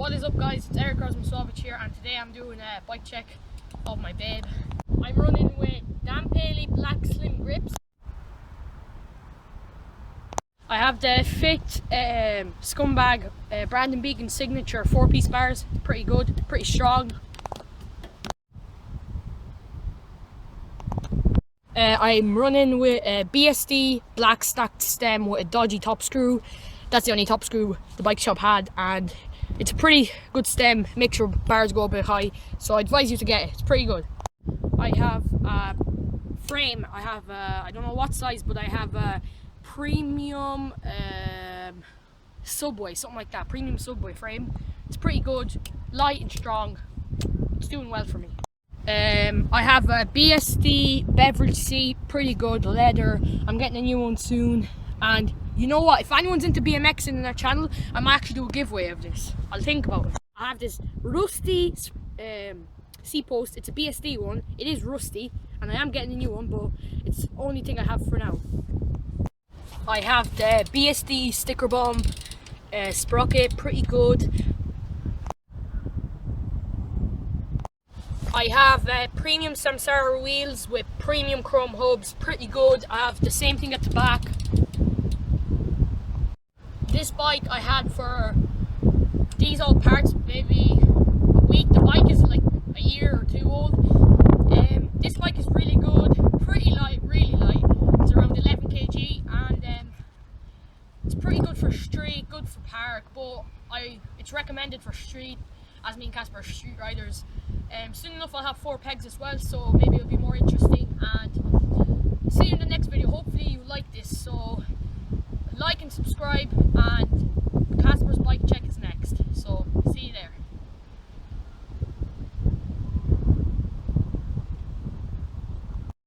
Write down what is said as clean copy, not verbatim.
What is up, guys? It's Eryk here, and today I'm doing a bike check of my babe. I'm running with Dan Paley Black Slim Grips. I have the Fit Scumbag Brandon Beacon Signature 4-piece bars. Pretty good, pretty strong. I'm running with a BSD black stacked stem with a dodgy top screw. That's the only top screw the bike shop had, and it's a pretty good stem. Make sure bars go a bit high, so I advise you to get it. It's pretty good. I have a frame. I have I don't know what size, but I have a premium Subway, something like that. Premium Subway frame. It's pretty good, light and strong. It's doing well for me. I have a BSD beverage seat, pretty good, leather. I'm getting a new one soon, and you know what, if anyone's into BMXing in their channel, I might actually do a giveaway of this. I'll think about it. I have this rusty seat post. It's a BSD one. It is rusty, and I am getting a new one, but it's the only thing I have for now. I have the BSD sticker bomb sprocket, pretty good. I have premium Samsara wheels with premium chrome hubs, pretty good. I have the same thing at the back. This bike I had for these old parts maybe a week. The bike is like a year or two old. This bike is really good, pretty light, really light. It's around 11 kg, and it's pretty good for street, good for park, but it's recommended for street, as me and Casper are street riders. Soon enough I'll have 4 pegs as well, so maybe it'll be more interesting. And see you in the next video. Hopefully you like this, so like and subscribe, and Casper's bike check is next. So